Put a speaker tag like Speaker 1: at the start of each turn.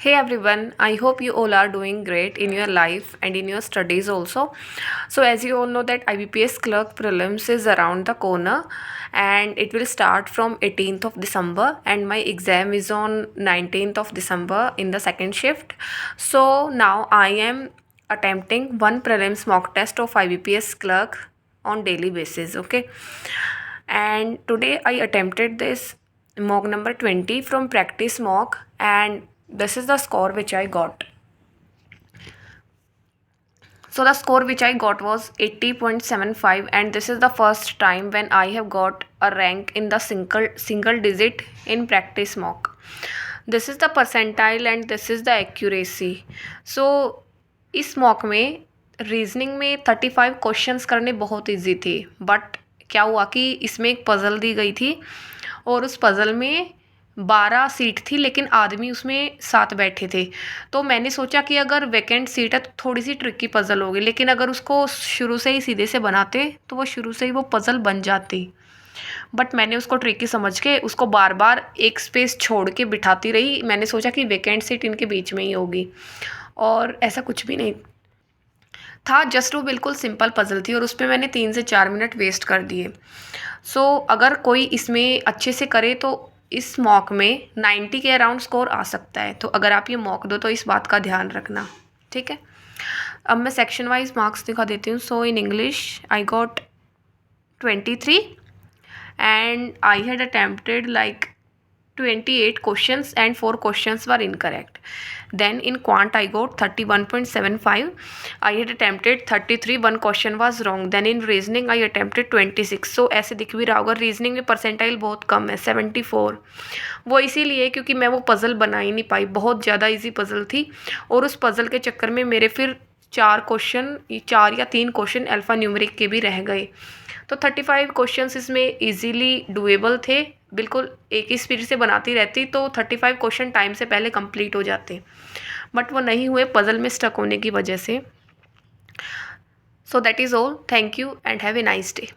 Speaker 1: Hey everyone, I hope you all are doing great in your life and in your studies also. So as you all know that IBPS clerk prelims is around the corner and it will start from 18th of December and my exam is on 19th of December in the second shift. So now I am attempting one prelims mock test of IBPS clerk on daily basis, okay? And today I attempted this mock number 20 from practice mock, and this is the score which I got. So the score which I got was 80.75, and this is the first time when I have got a rank in the single digit in practice mock. This is the percentile and this is the accuracy. So इस mock में reasoning में 35 questions करने बहुत easy थे, but क्या हुआ कि इसमें एक पज़ल दी गई थी और उस पज़ल में 12 सीट थी, लेकिन आदमी उसमें 7 बैठे थे। तो मैंने सोचा कि अगर वैकेंट सीट है तो थोड़ी सी ट्रिकी पज़ल होगी, लेकिन अगर उसको शुरू से ही सीधे से बनाते तो वो शुरू से ही वो पज़ल बन जाती। बट मैंने उसको ट्रिकी समझ के उसको बार बार एक स्पेस छोड़ के बिठाती रही। मैंने सोचा कि वैकेंट सीट इनके बीच में ही होगी, और ऐसा कुछ भी नहीं था। जस्ट वो बिल्कुल सिंपल पज़ल थी और उस पर मैंने 3 से 4 मिनट वेस्ट कर दिए। सो अगर कोई इसमें अच्छे से करे तो इस मॉक में 90 के अराउंड स्कोर आ सकता है। तो अगर आप ये मॉक दो तो इस बात का ध्यान रखना, ठीक है। अब मैं सेक्शन वाइज मार्क्स दिखा देती हूँ। So in English I got 23 and I had attempted like 28 questions and 4 questions were incorrect. Then in quant I got 31.75. I had attempted 33, one question was wrong. Then in reasoning I attempted 26. So ऐसे दिख भी रहा होगा, reasoning में percentile बहुत कम है, 74। वो इसीलिए क्योंकि मैं वो पज़ल बना ही नहीं पाई, बहुत ज़्यादा इजी पज़ल थी और उस पज़ल के चक्कर में मेरे फिर 4 या 3 क्वेश्चन अल्फ़ा न्यूमेरिक के भी रह गए। तो 35 क्वेश्चंस इसमें इजीली डुएबल थे। बिल्कुल एक ही स्पीड से बनाती रहती तो 35 क्वेश्चन टाइम से पहले कंप्लीट हो जाते, बट वो नहीं हुए पज़ल में स्टक होने की वजह से। So that is all. Thank you and have a nice day.